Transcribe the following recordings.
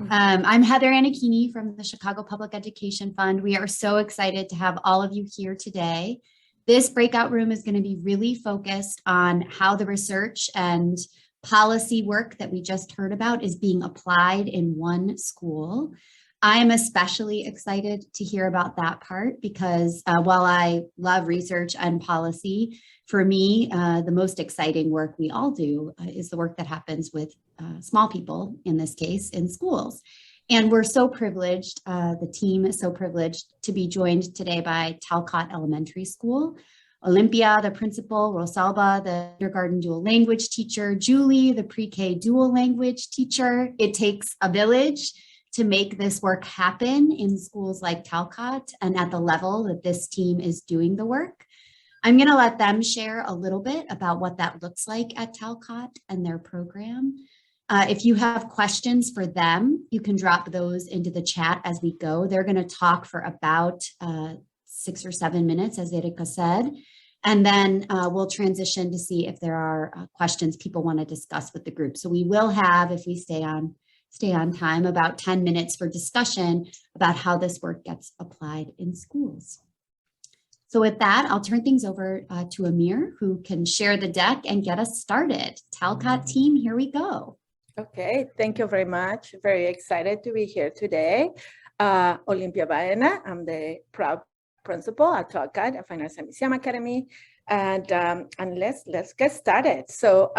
I'm Heather Anakini from the Chicago Public Education Fund. We are so excited to have all of you here today. This breakout room is going to be really focused on how the research and policy work that we just heard about is being applied in one school. I am especially excited to hear about that part because while I love research and policy, for me, the most exciting work we all do is the work that happens with small people, in this case, in schools. And we're so privileged, the team is so privileged to be joined today by Talcott Elementary School, Olympia, the principal, Rosalba, the kindergarten dual language teacher, Julie, the pre-K dual language teacher. It takes a village to make this work happen in schools like Talcott and at the level that this team is doing the work. I'm going to let them share a little bit about what that looks like at Talcott and their program. If you have questions for them, you can drop those into the chat as we go. They're going to talk for about 6 or 7 minutes, as Erika said, and then we'll transition to see if there are questions people want to discuss with the group. So we will have, if we stay on time, about 10 minutes for discussion about how this work gets applied in schools. So with that, I'll turn things over to Amir, who can share the deck and get us started. Talcott team, here we go. Okay, thank you very much. Very excited to be here today. Olympia Baena, I'm the proud principal at Talcott, a Fine Arts and Museum Academy. And let's get started. So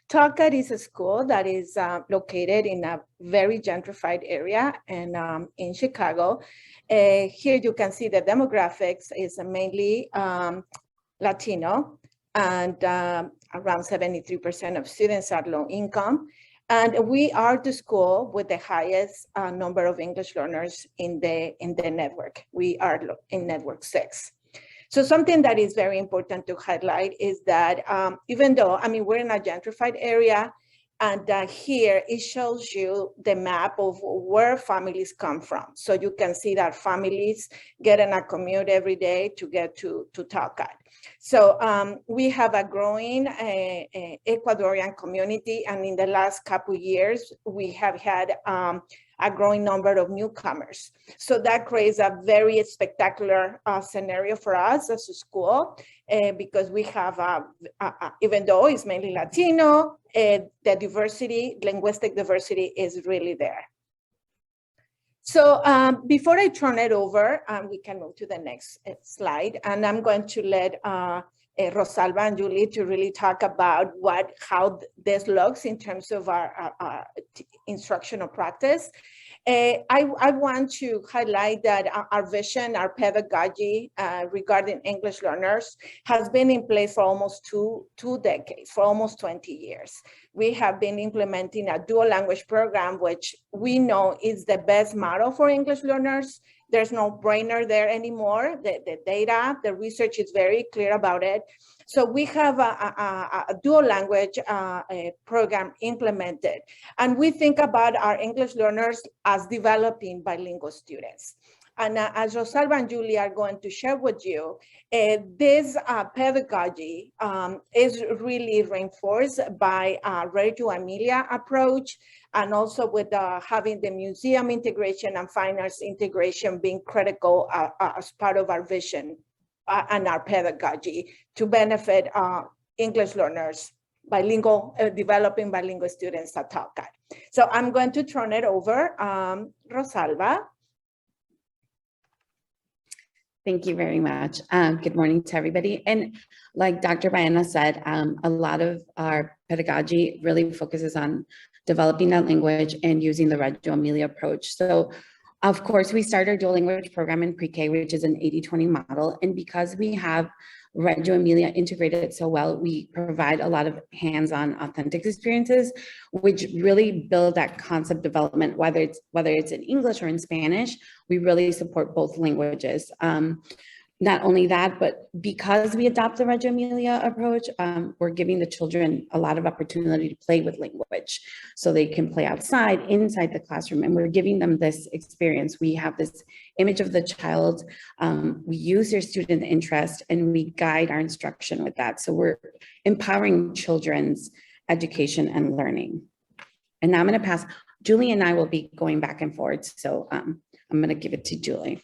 Talcott is a school that is located in a very gentrified area and in Chicago. Here you can see the demographics is mainly Latino, and around 73% of students are low income. And we are the school with the highest number of English learners in the network. We are in network 6. So something that is very important to highlight is that even though, we're in a gentrified area, and here it shows you the map of where families come from. So you can see that families get in a commute every day to get to Talcott. So we have a growing Ecuadorian community, and in the last couple of years, we have had a growing number of newcomers. So that creates a very spectacular scenario for us as a school because we have, even though it's mainly Latino, the diversity, linguistic diversity is really there. So before I turn it over, we can move to the next slide, and I'm going to let Rosalba and Julie to really talk about how this looks in terms of our instructional practice. I want to highlight that our vision, our pedagogy regarding English learners has been in place for almost two decades, for almost 20 years. We have been implementing a dual language program, which we know is the best model for English learners. There's no brainer there anymore. The data, the research is very clear about it. So we have a dual language program implemented. And we think about our English learners as developing bilingual students. And as Rosalba and Julie are going to share with you, this pedagogy is really reinforced by a Reggio Emilia approach, and also with having the museum integration and fine arts integration being critical as part of our vision and our pedagogy to benefit English learners, developing bilingual students at Talcott. So I'm going to turn it over, Rosalba. Thank you very much. Good morning to everybody. And like Dr. Baena said, a lot of our pedagogy really focuses on developing that language and using the Reggio Emilia approach. So of course, we started our dual language program in pre-K, which is an 80-20 model. And because we have Reggio Emilia integrated so well, we provide a lot of hands-on authentic experiences, which really build that concept development, whether it's in English or in Spanish. We really support both languages. Not only that, but because we adopt the Reggio Emilia approach, we're giving the children a lot of opportunity to play with language. So they can play outside, inside the classroom, and we're giving them this experience. We have this image of the child, we use their student interest, and we guide our instruction with that. So we're empowering children's education and learning. And now I'm gonna pass Julie and I will be going back and forth. So I'm going to give it to Julie.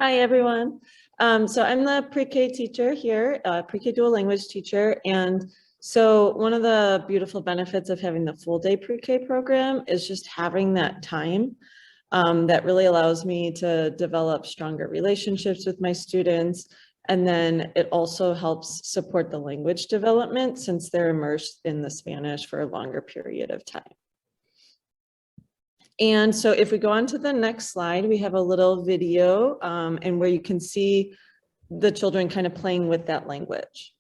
Hi, everyone. So I'm the pre-K teacher here, pre-K dual language teacher. And so one of the beautiful benefits of having the full day pre-K program is just having that time that really allows me to develop stronger relationships with my students. And then it also helps support the language development since they're immersed in the Spanish for a longer period of time. And so if we go on to the next slide, we have a little video and where you can see the children kind of playing with that language.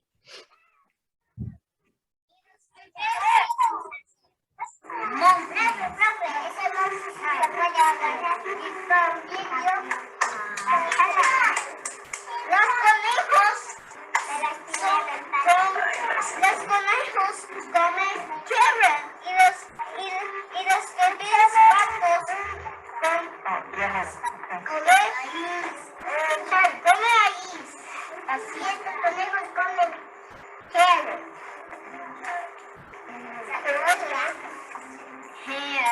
Los conejos comen tierra y los bebés patos comen maíz. Así es, los conejos comen tierra.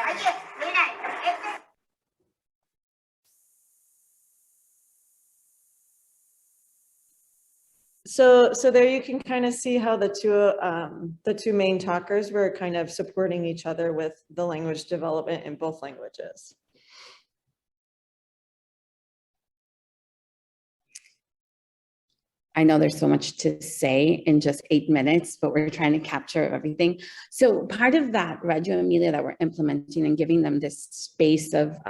Oye, mira, So there you can kind of see how the two main talkers were kind of supporting each other with the language development in both languages. I know there's so much to say in just 8 minutes, but we're trying to capture everything. So part of that, Reggio Emilia, that we're implementing and giving them this space to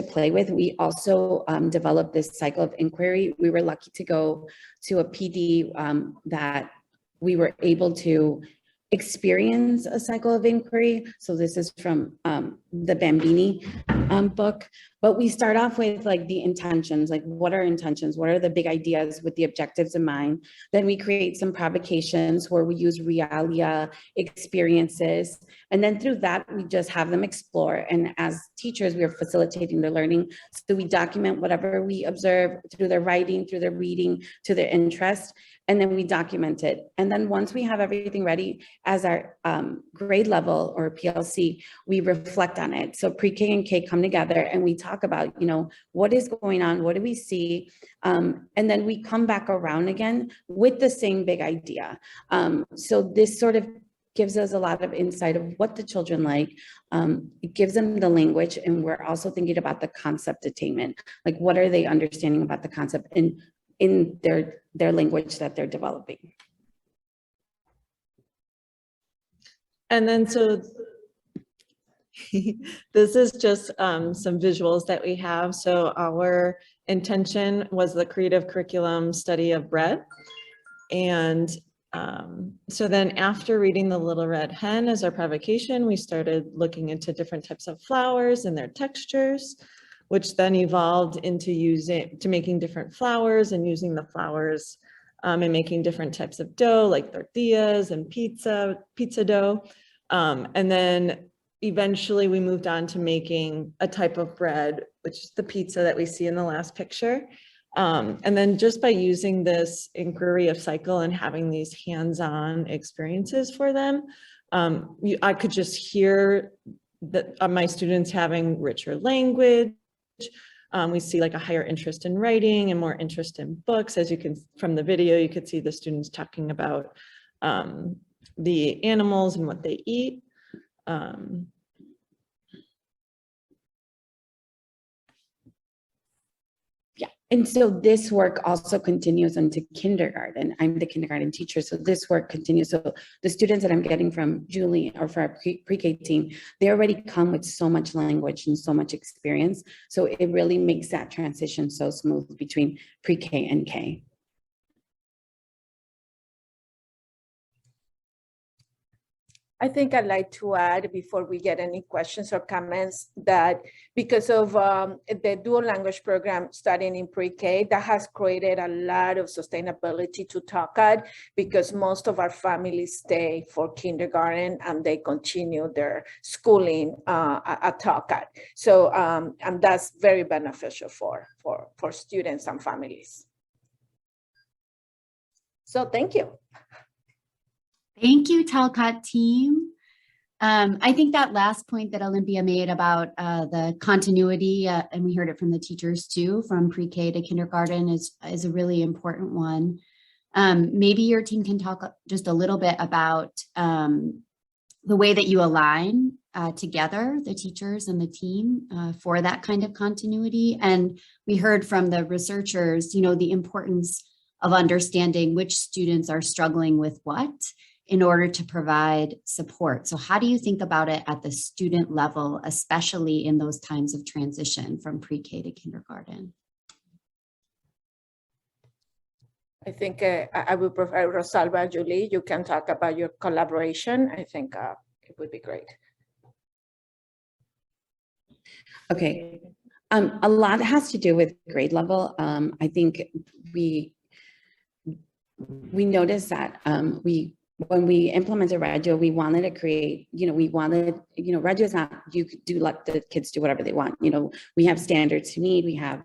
play with, we also developed this cycle of inquiry. We were lucky to go to a PD that we were able to experience a cycle of inquiry. So this is from the Bambini book, but we start off with like the intentions, like what are intentions? What are the big ideas with the objectives in mind? Then we create some provocations where we use realia experiences. And then through that, we just have them explore. And as teachers, we are facilitating their learning. So we document whatever we observe through their writing, through their reading, to their interest. And then we document it. And then once we have everything ready as our grade level or PLC, we reflect on it. So pre-K and K come together and we talk about, you know, what is going on? What do we see? And then we come back around again with the same big idea. So this sort of gives us a lot of insight of what the children like. It gives them the language, and we're also thinking about the concept attainment. Like, what are they understanding about the concept in their language that they're developing? And then so this is just some visuals that we have. So our intention was the creative curriculum study of bread. And so then after reading The Little Red Hen as our provocation, we started looking into different types of flowers and their textures, which then evolved into making different flours and using the flours and making different types of dough like tortillas and pizza dough. And then eventually we moved on to making a type of bread, which is the pizza that we see in the last picture. And then just by using this inquiry of cycle and having these hands-on experiences for them, I could just hear that my students having richer language. We see like a higher interest in writing and more interest in books. As you can, from the video, you could see the students talking about the animals and what they eat. Yeah, and so this work also continues into kindergarten. I'm the kindergarten teacher, so this work continues. So the students that I'm getting from Julie or for our pre-K team, they already come with so much language and so much experience. So it really makes that transition so smooth between pre-K and K. I think I'd like to add before we get any questions or comments that because of the dual language program studying in pre-K, that has created a lot of sustainability to Talcott because most of our families stay for kindergarten and they continue their schooling at Talcott. So and that's very beneficial for students and families. So thank you. Thank you, Talcott team. I think that last point that Olympia made about the continuity, and we heard it from the teachers too, from pre-K to kindergarten is a really important one. Maybe your team can talk just a little bit about the way that you align together, the teachers and the team for that kind of continuity. And we heard from the researchers, you know, the importance of understanding which students are struggling with what in order to provide support. So how do you think about it at the student level, especially in those times of transition from pre-K to kindergarten? I think I would prefer Rosalba, Julie, you can talk about your collaboration. I think it would be great. Okay, a lot has to do with grade level. I think we noticed that when we implemented Reggio, we wanted to create, Reggio is not, you do let the kids do whatever they want. You know, we have standards to meet, we have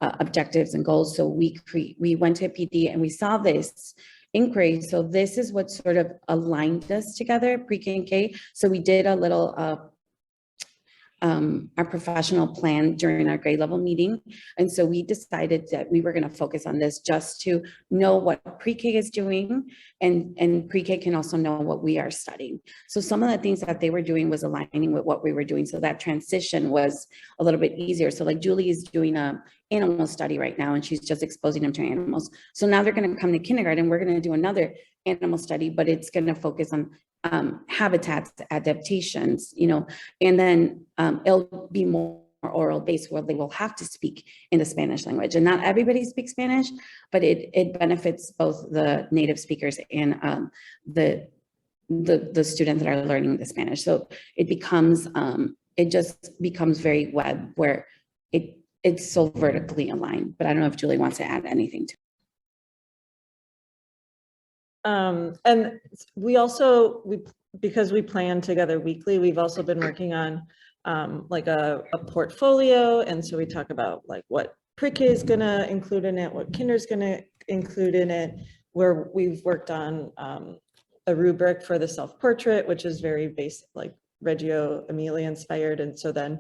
objectives and goals. So we went to a PD and we saw this inquiry. So this is what sort of aligned us together, pre-K and K. So we did a little our professional plan during our grade level meeting. And so we decided that we were going to focus on this just to know what pre-K is doing, and pre-K can also know what we are studying. So some of the things that they were doing was aligning with what we were doing. So that transition was a little bit easier. So like Julie is doing a animal study right now, and she's just exposing them to animals. So now they're going to come to kindergarten. We're going to do another animal study, but it's going to focus on habitats, adaptations, and then it'll be more oral based where they will have to speak in the Spanish language. And not everybody speaks Spanish, but it benefits both the native speakers and the students that are learning the Spanish. So it becomes, it just becomes very web where it's so vertically aligned. But I don't know if Julie wants to add anything to it. And we because we plan together weekly, we've also been working on like a portfolio. And so we talk about like what pre-K is going to include in it, what kinder is going to include in it, where we've worked on a rubric for the self-portrait, which is very basic, like Reggio Emilia inspired. And so then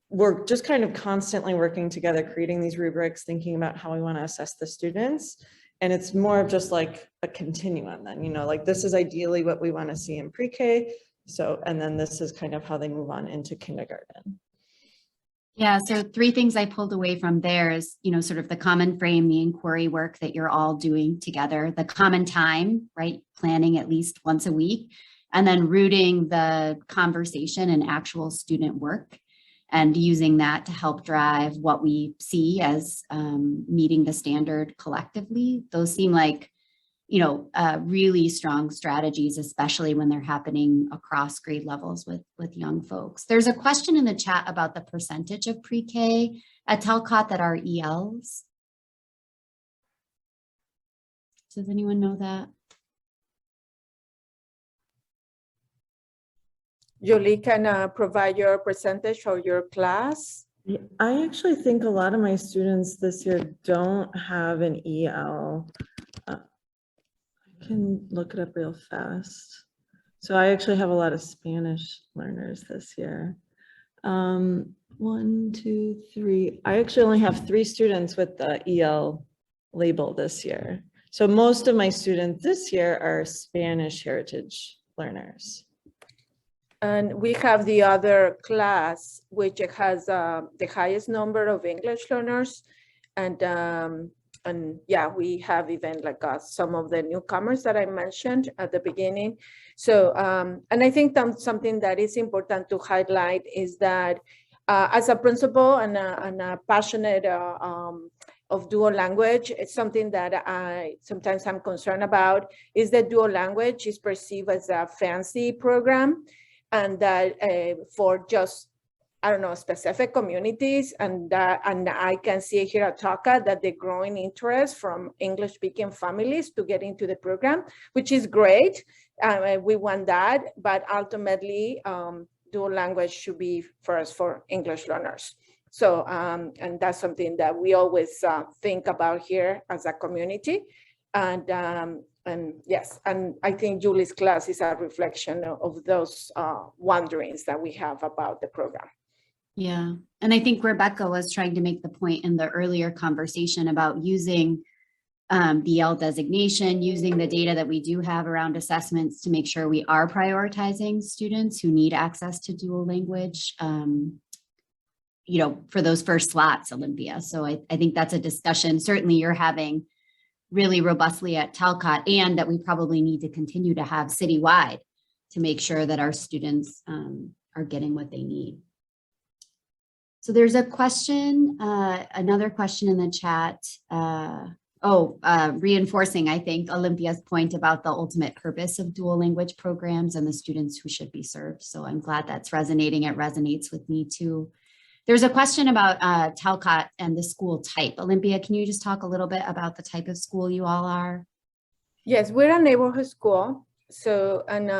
we're just kind of constantly working together, creating these rubrics, thinking about how we want to assess the students. And it's more of just like a continuum then, like this is ideally what we want to see in pre-K. So, and then this is kind of how they move on into kindergarten. Yeah, so 3 things I pulled away from there is, sort of the common frame, the inquiry work that you're all doing together, the common time, right? Planning at least once a week, and then rooting the conversation and actual student work, and using that to help drive what we see as meeting the standard collectively. Those seem like, really strong strategies, especially when they're happening across grade levels with young folks. There's a question in the chat about the percentage of pre-K at Talcott that are ELs. Does anyone know that? Julie can provide your percentage for your class. I actually think a lot of my students this year don't have an EL. I can look it up real fast. So I actually have a lot of Spanish learners this year. 1, 2, 3. I actually only have 3 students with the EL label this year. So most of my students this year are Spanish heritage learners. And we have the other class, which has the highest number of English learners. And yeah, we have even like some of the newcomers that I mentioned at the beginning. So, and I think something that is important to highlight is that as a principal and a passionate of dual language, it's something that sometimes I'm concerned about, is that dual language is perceived as a fancy program, and that for just, I don't know, specific communities, and I can see here at Talcott that the growing interest from English-speaking families to get into the program, which is great. We want that, but ultimately, dual language should be first for English learners. So, and that's something that we always think about here as a community. And yes, and I think Julie's class is a reflection of those wonderings that we have about the program. Yeah, and I think Rebecca was trying to make the point in the earlier conversation about using the EL designation, using the data that we do have around assessments to make sure we are prioritizing students who need access to dual language, you know, for those first slots, Olympia. So I think that's a discussion certainly you're having really robustly at Talcott, and that we probably need to continue to have citywide to make sure that our students are getting what they need. So there's a question, another question in the chat. Reinforcing, I think, Olympia's point about the ultimate purpose of dual language programs and the students who should be served. So I'm glad that's resonating. It resonates with me too. There's a question about Talcott and the school type. Olympia, can you just talk a little bit about the type of school you all are? Yes, we're a neighborhood school. So, and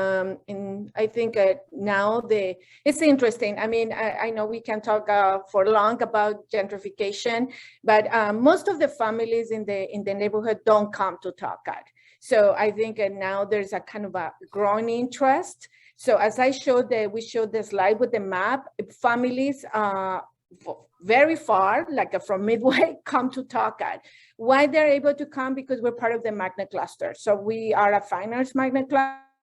I think now it's interesting. I mean, I know we can talk for long about gentrification, but most of the families in the neighborhood don't come to Talcott. So I think now there's a kind of a growing interest. So as I showed we showed the slide with the map, families very far, like from Midway, come to Talcott. Why they're able to come? Because we're part of the Magna Cluster. So we are a fine arts Magna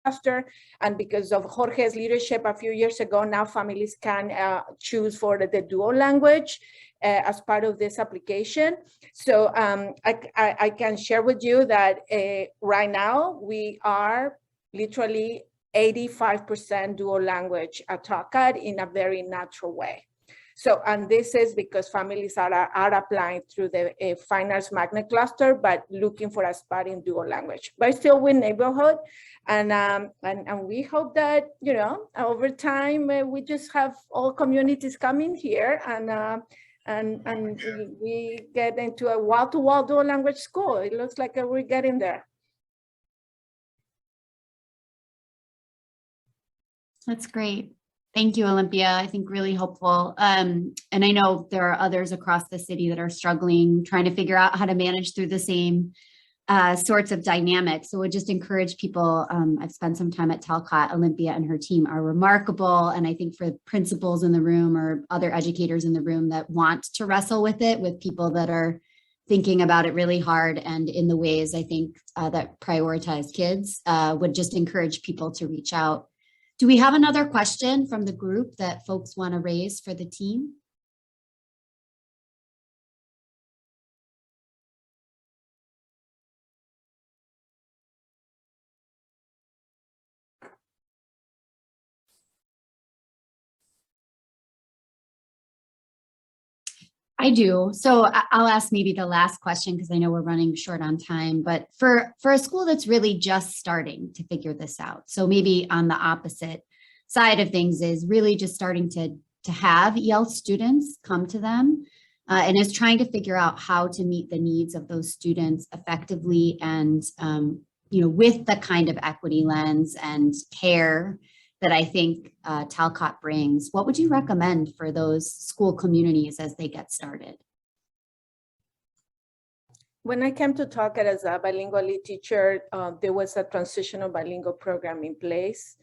Cluster, and because of Jorge's leadership a few years ago, now families can choose for the dual language as part of this application. So I can share with you that right now we are literally 85% dual language at Talcott in a very natural way. So, and this is because families are applying through the Fine Arts Magna Cluster, but looking for a spot in dual language, but still with neighborhood. And we hope that, you know, over time, we just have all communities coming here and we get into a wall-to-wall dual language school. It looks like we're getting there. That's great. Thank you, Olympia. I think really helpful. And I know there are others across the city that are struggling, trying to figure out how to manage through the same sorts of dynamics. So we'll just encourage people. I've spent some time at Talcott. Olympia and her team are remarkable. And I think for principals in the room or other educators in the room that want to wrestle with it, with people that are thinking about it really hard and in the ways I think that prioritize kids, would just encourage people to reach out. Do we have another question from the group that folks want to raise for the team? I do. So I'll ask maybe the last question because I know we're running short on time, but for a school that's really just starting to figure this out. So maybe on the opposite side of things is really just starting to have EL students come to them and is trying to figure out how to meet the needs of those students effectively and, you know, with the kind of equity lens and care that I think Talcott brings. What would you recommend for those school communities as they get started? When I came to Talcott as a bilingual lead teacher, there was a transitional bilingual program in place.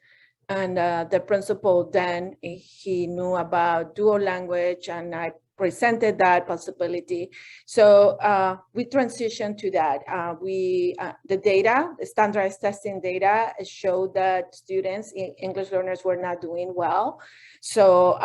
And the principal then, he knew about dual language, and I presented that possibility. So we transitioned to that. The data, the standardized testing data showed that students, English learners, were not doing well. So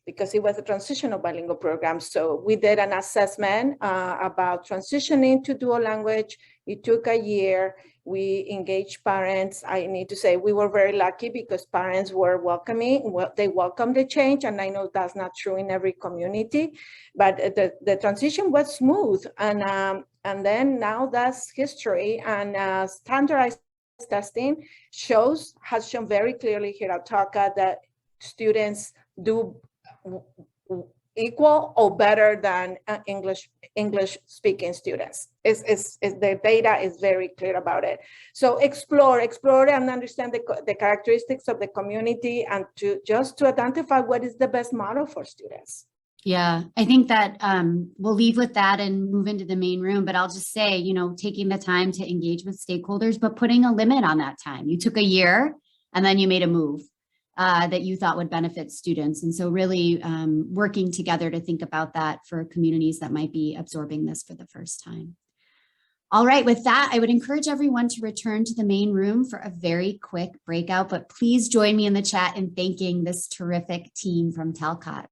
because it was a transitional bilingual program. So we did an assessment about transitioning to dual language. It took a year. We engaged parents. I need to say we were very lucky because parents were welcoming. Well, they welcomed the change, and I know that's not true in every community, but the transition was smooth. And then now that's history. And standardized testing has shown very clearly here at Talcott that students do equal or better than English speaking students. The data is very clear about it. So explore and understand the characteristics of the community, and to identify what is the best model for students. Yeah, I think that we'll leave with that and move into the main room, but I'll just say, you know, taking the time to engage with stakeholders, but putting a limit on that time. You took a year and then you made a move that you thought would benefit students. And so really working together to think about that for communities that might be absorbing this for the first time. All right, with that, I would encourage everyone to return to the main room for a very quick breakout, but please join me in the chat in thanking this terrific team from Talcott.